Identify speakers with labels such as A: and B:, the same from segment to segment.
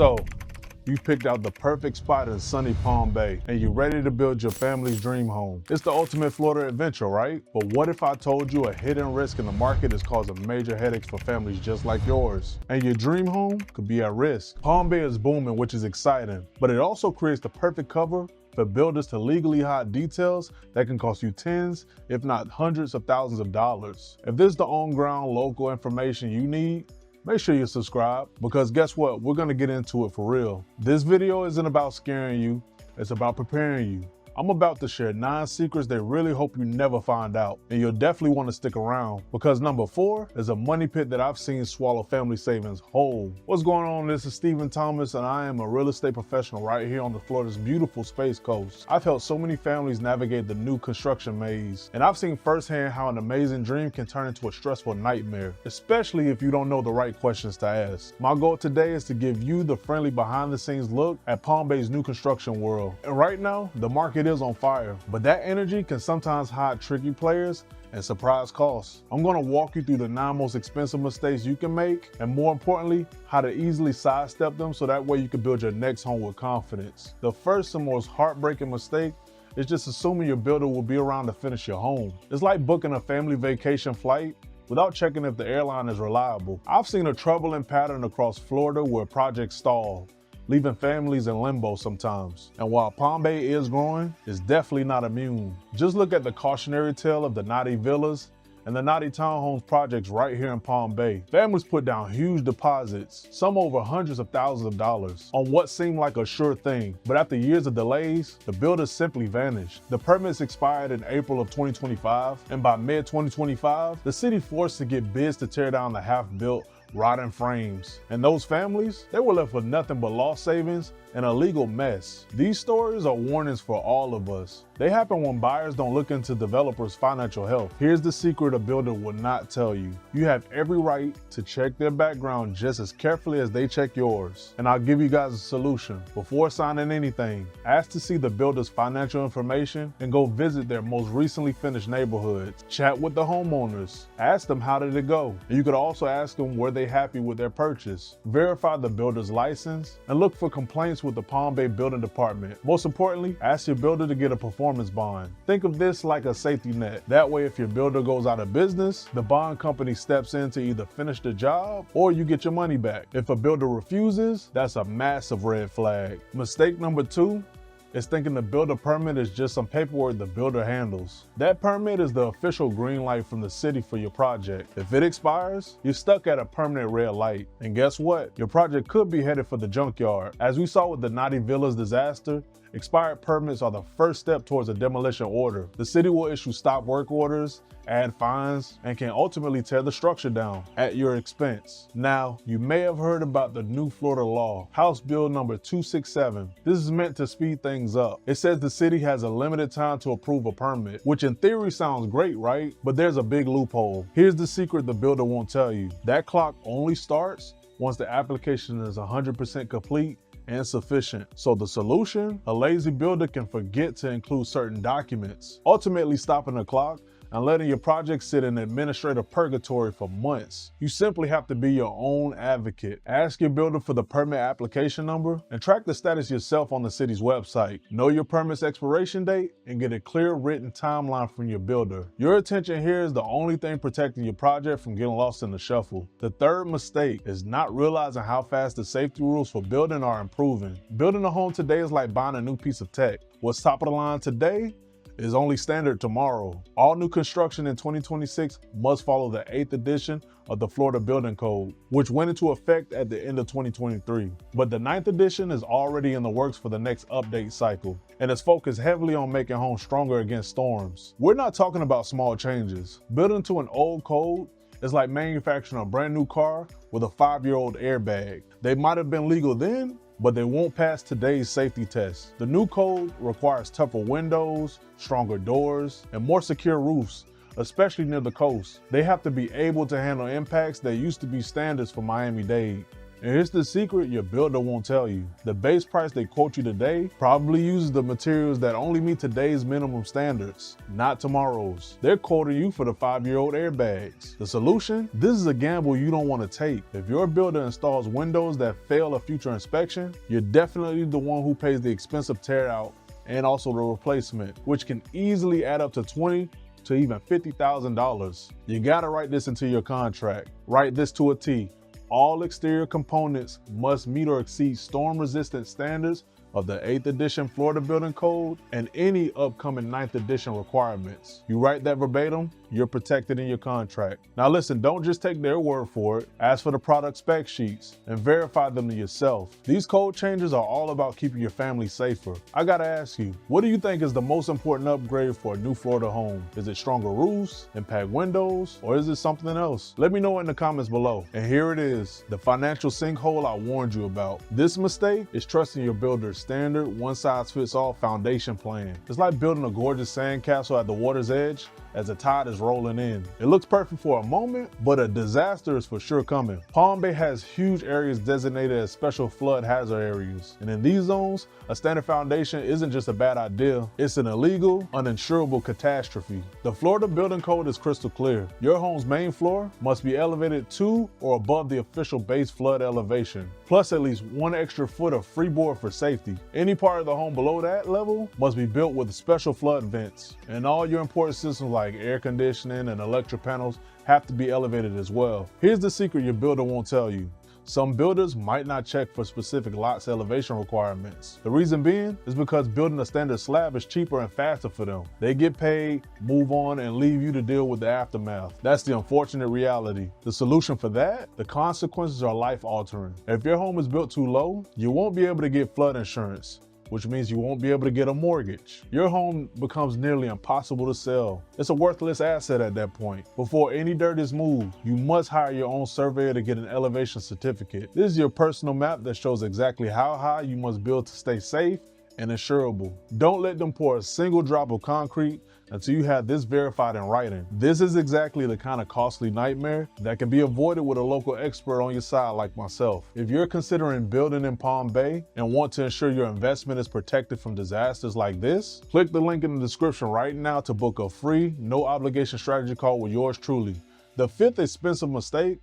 A: So, you picked out the perfect spot in sunny Palm Bay, and you're ready to build your family's dream home. It's the ultimate Florida adventure, right? But what if I told you a hidden risk in the market is causing major headaches for families just like yours? And your dream home could be at risk. Palm Bay is booming, which is exciting, but it also creates the perfect cover for builders to legally hide details that can cost you tens, if not hundreds of thousands of dollars. If this is the on-ground local information you need, make sure you subscribe, because guess what? We're gonna get into it for real. This video isn't about scaring you, it's about preparing you. I'm about to share 9 secrets they really hope you never find out, and you'll definitely want to stick around, because number 4 is a money pit that I've seen swallow family savings whole. What's going on? This is Stephen Thomas, and I am a real estate professional right here on the Florida's beautiful Space Coast. I've helped so many families navigate the new construction maze, and I've seen firsthand how an amazing dream can turn into a stressful nightmare, especially if you don't know the right questions to ask. My goal today is to give you the friendly behind-the-scenes look at Palm Bay's new construction world. And right now, the market is on fire, but that energy can sometimes hide tricky players and surprise costs. I'm gonna walk you through the 9 most expensive mistakes you can make, and more importantly, how to easily sidestep them so that way you can build your next home with confidence. The first and most heartbreaking mistake is just assuming your builder will be around to finish your home. It's like booking a family vacation flight without checking if the airline is reliable. I've seen a troubling pattern across Florida where projects stall, leaving families in limbo sometimes. And while Palm Bay is growing, it's definitely not immune. Just look at the cautionary tale of the naughty villas and the naughty townhomes projects right here in Palm Bay. Families put down huge deposits, some over hundreds of thousands of dollars, on what seemed like a sure thing. But after years of delays, the builders simply vanished. The permits expired in April of 2025, and by mid-2025, the city forced to get bids to tear down the half-built rotting frames. And those families, they were left with nothing but lost savings and a legal mess. These stories are warnings for all of us. They happen when buyers don't look into developers' financial health. Here's the secret a builder will not tell you. You have every right to check their background just as carefully as they check yours. And I'll give you guys a solution. Before signing anything, ask to see the builder's financial information and go visit their most recently finished neighborhoods. Chat with the homeowners. Ask them how did it go. And you could also ask them were they happy with their purchase. Verify the builder's license and look for complaints with the Palm Bay Building Department. Most importantly, ask your builder to get a performance bond. Think of this like a safety net. That way, if your builder goes out of business, the bond company steps in to either finish the job or you get your money back. If a builder refuses, that's a massive red flag. Mistake number 2 is thinking the builder permit is just some paperwork the builder handles. That permit is the official green light from the city for your project. If it expires, you're stuck at a permanent red light. And guess what? Your project could be headed for the junkyard. As we saw with the Naughty Villas disaster, expired permits are the first step towards a demolition order. The city will issue stop work orders, add fines, and can ultimately tear the structure down at your expense. Now, you may have heard about the new Florida law, House Bill number 267. This is meant to speed things up. It says the city has a limited time to approve a permit, which in theory sounds great, right? But there's a big loophole. Here's the secret the builder won't tell you. That clock only starts once the application is 100% complete and sufficient. So the solution? A lazy builder can forget to include certain documents, ultimately stopping the clock and letting your project sit in administrative purgatory for months. You simply have to be your own advocate. Ask your builder for the permit application number and track the status yourself on the city's website. Know your permit's expiration date and get a clear written timeline from your builder. Your attention here is the only thing protecting your project from getting lost in the shuffle. The third mistake is not realizing how fast the safety rules for building are improving. Building a home today is like buying a new piece of tech. What's top of the line today is only standard tomorrow. All new construction in 2026 must follow the 8th edition of the Florida Building Code, which went into effect at the end of 2023. But the 9th edition is already in the works for the next update cycle, and it's focused heavily on making homes stronger against storms. We're not talking about small changes. Building to an old code is like manufacturing a brand new car with a 5-year-old airbag. They might have been legal then, but they won't pass today's safety tests. The new code requires tougher windows, stronger doors, and more secure roofs, especially near the coast. They have to be able to handle impacts that used to be standards for Miami-Dade. And here's the secret your builder won't tell you. The base price they quote you today probably uses the materials that only meet today's minimum standards, not tomorrow's. They're quoting you for the 5-year-old airbags. The solution? This is a gamble you don't want to take. If your builder installs windows that fail a future inspection, you're definitely the one who pays the expensive tear out and also the replacement, which can easily add up to $20,000 to even $50,000. You gotta write this into your contract. Write this to a T. All exterior components must meet or exceed storm-resistant standards of the 8th edition Florida Building Code and any upcoming 9th edition requirements. You write that verbatim, you're protected in your contract. Now listen, don't just take their word for it. Ask for the product spec sheets and verify them to yourself. These code changes are all about keeping your family safer. I gotta ask you, what do you think is the most important upgrade for a new Florida home? Is it stronger roofs, impact windows, or is it something else? Let me know in the comments below. And here it is, the financial sinkhole I warned you about. This mistake is trusting your builder's standard one-size-fits-all foundation plan. It's like building a gorgeous sandcastle at the water's edge as the tide is rolling in. It looks perfect for a moment, but a disaster is for sure coming. Palm Bay has huge areas designated as special flood hazard areas. And in these zones, a standard foundation isn't just a bad idea, it's an illegal, uninsurable catastrophe. The Florida Building Code is crystal clear. Your home's main floor must be elevated to or above the official base flood elevation, plus at least 1 extra foot of freeboard for safety. Any part of the home below that level must be built with special flood vents. And all your important systems like air conditioning and electric panels have to be elevated as well. Here's the secret your builder won't tell you. Some builders might not check for specific lots elevation requirements. The reason being is because building a standard slab is cheaper and faster for them. They get paid, move on, and leave you to deal with the aftermath. That's the unfortunate reality. The solution for that? The consequences are life-altering. If your home is built too low, you won't be able to get flood insurance, which means you won't be able to get a mortgage. Your home becomes nearly impossible to sell. It's a worthless asset at that point. Before any dirt is moved, you must hire your own surveyor to get an elevation certificate. This is your personal map that shows exactly how high you must build to stay safe and insurable. Don't let them pour a single drop of concrete until you have this verified in writing. This is exactly the kind of costly nightmare that can be avoided with a local expert on your side like myself. If you're considering building in Palm Bay and want to ensure your investment is protected from disasters like this, click the link in the description right now to book a free, no obligation strategy call with yours truly. The 5th expensive mistake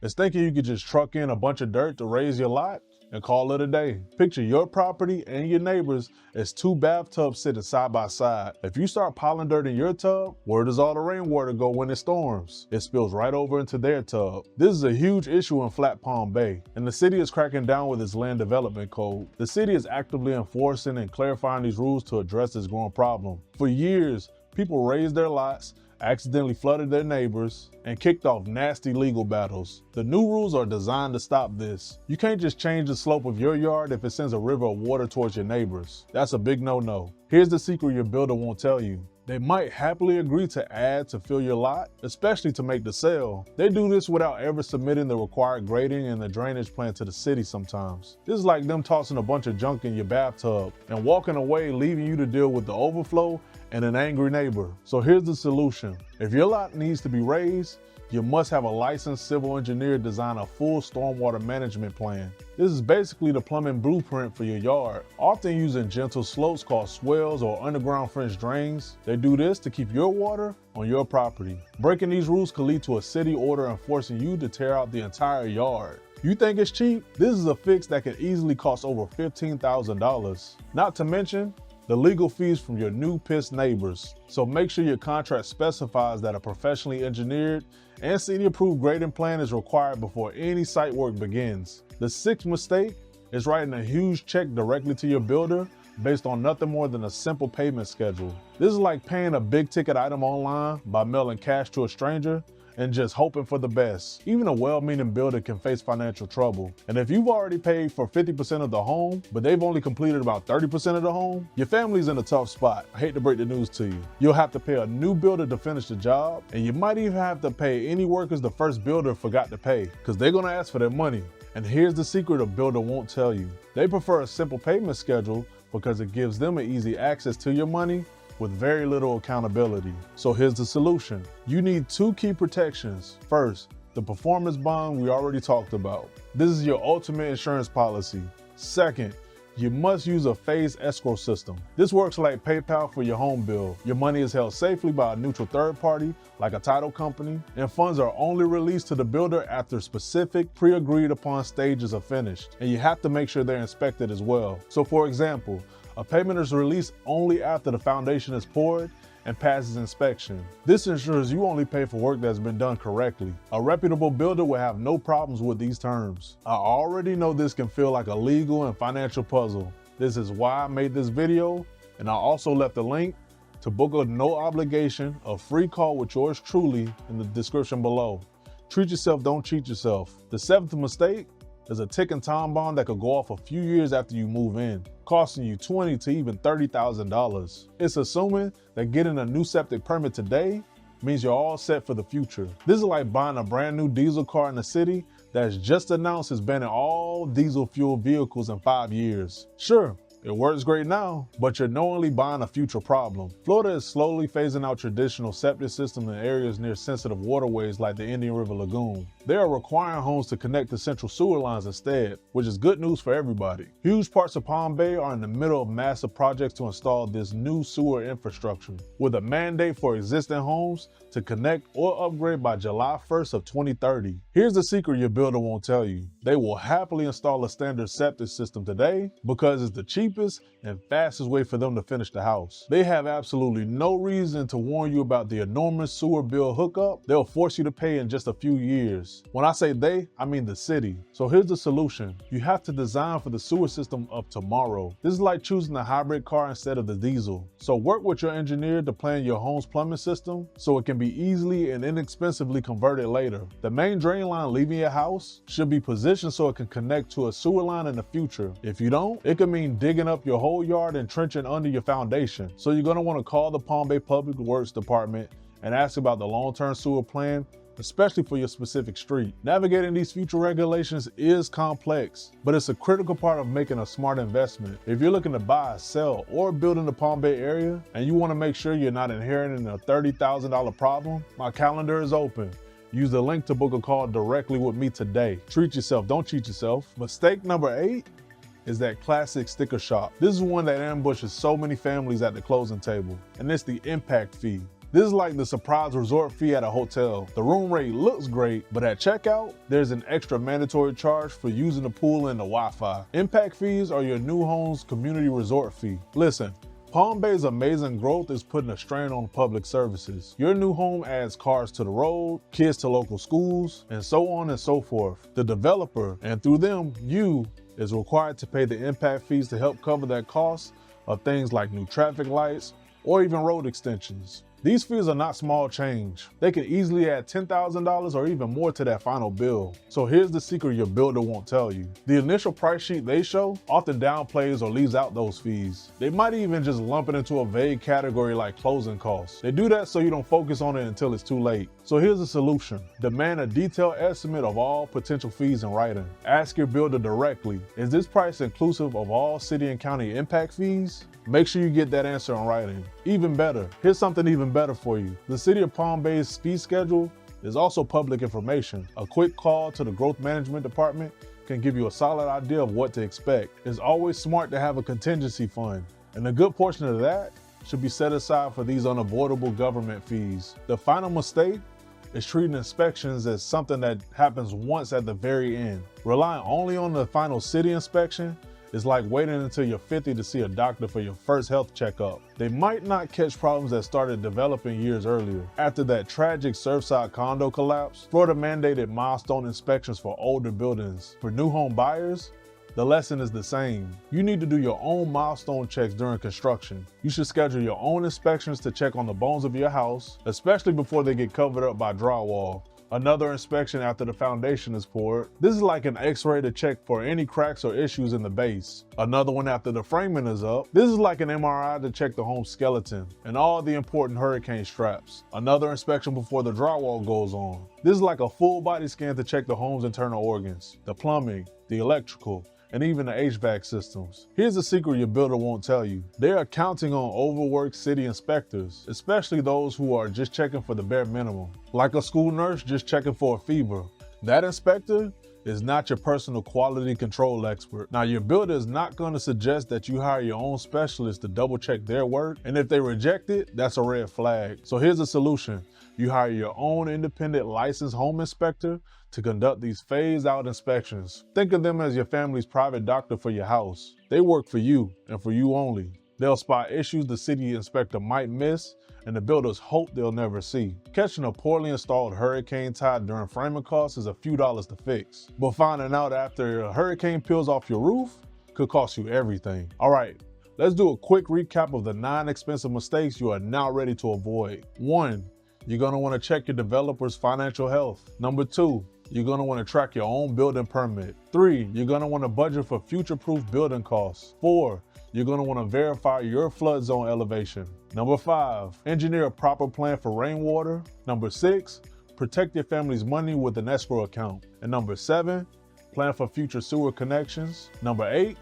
A: is thinking you could just truck in a bunch of dirt to raise your lot and call it a day. Picture your property and your neighbors as 2 bathtubs sitting side by side. If you start piling dirt in your tub, where does all the rainwater go when it storms? It spills right over into their tub. This is a huge issue in Flat Palm Bay, and the city is cracking down with its land development code. The city is actively enforcing and clarifying these rules to address this growing problem. For years, people raised their lots, accidentally flooded their neighbors, and kicked off nasty legal battles. The new rules are designed to stop this. You can't just change the slope of your yard if it sends a river of water towards your neighbors. That's a big no-no. Here's the secret your builder won't tell you. They might happily agree to add to fill your lot, especially to make the sale. They do this without ever submitting the required grading and the drainage plan to the city sometimes. This is like them tossing a bunch of junk in your bathtub and walking away, leaving you to deal with the overflow and an angry neighbor. So here's the solution. If your lot needs to be raised, you must have a licensed civil engineer design a full stormwater management plan. This is basically the plumbing blueprint for your yard. Often using gentle slopes called swells or underground French drains, they do this to keep your water on your property. Breaking these rules could lead to a city order enforcing you to tear out the entire yard. You think it's cheap? This is a fix that could easily cost over $15,000. Not to mention the legal fees from your new pissed neighbors. So make sure your contract specifies that a professionally engineered and city approved grading plan is required before any site work begins. The 6th mistake is writing a huge check directly to your builder based on nothing more than a simple payment schedule. This is like paying a big ticket item online by mailing cash to a stranger and just hoping for the best. Even a well-meaning builder can face financial trouble. And if you've already paid for 50% of the home, but they've only completed about 30% of the home, your family's in a tough spot. I hate to break the news to you. You'll have to pay a new builder to finish the job, and you might even have to pay any workers the first builder forgot to pay, because they're gonna ask for their money. And here's the secret a builder won't tell you. They prefer a simple payment schedule because it gives them an easy access to your money with very little accountability. So here's the solution. You need 2 key protections. First, The performance bond we already talked about. This is your ultimate insurance policy. Second, you must use a phased escrow system. This works like PayPal for your home bill. Your money is held safely by a neutral third party, like a title company, and funds are only released to the builder after specific pre-agreed upon stages are finished. And you have to make sure they're inspected as well. So for example, a payment is released only after the foundation is poured and passes inspection. This ensures you only pay for work that's been done correctly. A reputable builder will have no problems with these terms. I already know this can feel like a legal and financial puzzle. This is why I made this video, and I also left a link to book a no obligation, a free call with yours truly in the description below. Treat yourself, don't cheat yourself. The seventh mistake is a ticking time bomb that could go off a few years after you move in, costing you $20,000 to even $30,000. It's assuming that getting a new septic permit today means you're all set for the future. This is like buying a brand new diesel car in the city that's just announced it's banning all diesel fuel vehicles in 5 years. Sure, it works great now, but you're knowingly buying a future problem. Florida is slowly phasing out traditional septic systems in areas near sensitive waterways like the Indian River Lagoon. They are requiring homes to connect to central sewer lines instead, which is good news for everybody. Huge parts of Palm Bay are in the middle of massive projects to install this new sewer infrastructure, with a mandate for existing homes to connect or upgrade by July 1st of 2030. Here's the secret your builder won't tell you. They will happily install a standard septic system today because it's the cheapest and fastest way for them to finish the house. They have absolutely no reason to warn you about the enormous sewer bill hookup they'll force you to pay in just a few years. When I say they, I mean the city. So here's the solution. You have to design for the sewer system of tomorrow. This is like choosing a hybrid car instead of the diesel. So work with your engineer to plan your home's plumbing system so it can be easily and inexpensively converted later. The main drain line leaving your house should be positioned so it can connect to a sewer line in the future. If you don't, it could mean digging up your whole yard and trenching under your foundation. So you're going to want to call the Palm Bay Public Works Department and ask about the long-term sewer plan, especially for your specific street. Navigating these future regulations is complex, but it's a critical part of making a smart investment. If you're looking to buy, sell, or build in the Palm Bay area, and you want to make sure you're not inheriting a $30,000 problem, my calendar is open. Use the link to book a call directly with me today. Treat yourself, don't cheat yourself. Mistake number 8 is that classic sticker shock. This is one that ambushes so many families at the closing table, and it's the impact fee. This is like the surprise resort fee at a hotel. The room rate looks great, but at checkout, there's an extra mandatory charge for using the pool and the Wi-Fi. Impact fees are your new home's community resort fee. Listen, Palm Bay's amazing growth is putting a strain on public services. Your new home adds cars to the road, kids to local schools, and so on and so forth. The developer, and through them, you, is required to pay the impact fees to help cover that cost of things like new traffic lights or even road extensions. These fees are not small change. They can easily add $10,000 or even more to that final bill. So here's the secret your builder won't tell you. The initial price sheet they show often downplays or leaves out those fees. They might even just lump it into a vague category like closing costs. They do that so you don't focus on it until it's too late. So here's the solution. Demand a detailed estimate of all potential fees in writing. Ask your builder directly, is this price inclusive of all city and county impact fees? Make sure you get that answer in writing. Even better, here's something even better for you. The City of Palm Bay's fee schedule is also public information. A quick call to the Growth Management Department can give you a solid idea of what to expect. It's always smart to have a contingency fund, and a good portion of that should be set aside for these unavoidable government fees. The final mistake is treating inspections as something that happens once at the very end. Relying only on the final city inspection is like waiting until you're 50 to see a doctor for your first health checkup. They might not catch problems that started developing years earlier. After that tragic Surfside condo collapse, Florida mandated milestone inspections for older buildings. For new home buyers, the lesson is the same. You need to do your own milestone checks during construction. You should schedule your own inspections to check on the bones of your house, especially before they get covered up by drywall. Another inspection after the foundation is poured. This is like an x-ray to check for any cracks or issues in the base. Another one after the framing is up. This is like an MRI to check the home's skeleton and all the important hurricane straps. Another inspection before the drywall goes on. This is like a full body scan to check the home's internal organs, the plumbing, the electrical, and even the HVAC systems. Here's a secret your builder won't tell you. They are counting on overworked city inspectors, especially those who are just checking for the bare minimum. Like a school nurse just checking for a fever. That inspector is not your personal quality control expert. Now, your builder is not going to suggest that you hire your own specialist to double check their work, and if they reject it, that's a red flag. So here's a solution. You hire your own independent licensed home inspector to conduct these phased out inspections. Think of them as your family's private doctor for your house. They work for you and for you only. They'll spot issues the city inspector might miss and the builders hope they'll never see. Catching a poorly installed hurricane tie during framing costs is a few dollars to fix, but finding out after a hurricane peels off your roof could cost you everything. All right, let's do a quick recap of the 9 expensive mistakes you are now ready to avoid. 1, you're gonna wanna check your developer's financial health. Number 2, you're gonna wanna track your own building permit. 3, you're gonna wanna budget for future-proof building costs. 4, you're gonna wanna verify your flood zone elevation. Number 5, engineer a proper plan for rainwater. Number 6, protect your family's money with an escrow account. And number 7, plan for future sewer connections. Number 8,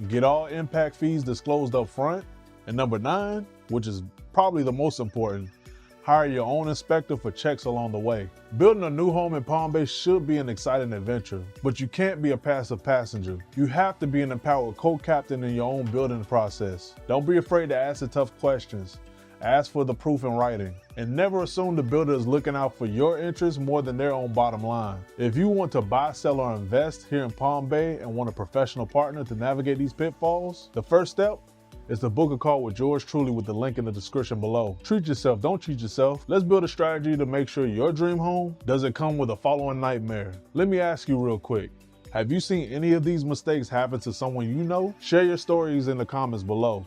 A: get all impact fees disclosed up front. And number 9, which is probably the most important, hire your own inspector for checks along the way. Building a new home in Palm Bay should be an exciting adventure, but you can't be a passive passenger. You have to be an empowered co-captain in your own building process. Don't be afraid to ask the tough questions. Ask for the proof in writing, and never assume the builder is looking out for your interests more than their own bottom line. If you want to buy, sell, or invest here in Palm Bay and want a professional partner to navigate these pitfalls, the first step is to book a call with yours truly with the link in the description below. Treat yourself, don't cheat yourself. Let's build a strategy to make sure your dream home doesn't come with a following nightmare. Let me ask you real quick. Have you seen any of these mistakes happen to someone you know? Share your stories in the comments below.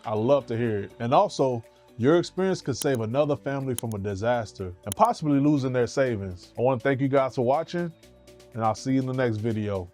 A: I love to hear it. And also, your experience could save another family from a disaster and possibly losing their savings. I want to thank you guys for watching, and I'll see you in the next video.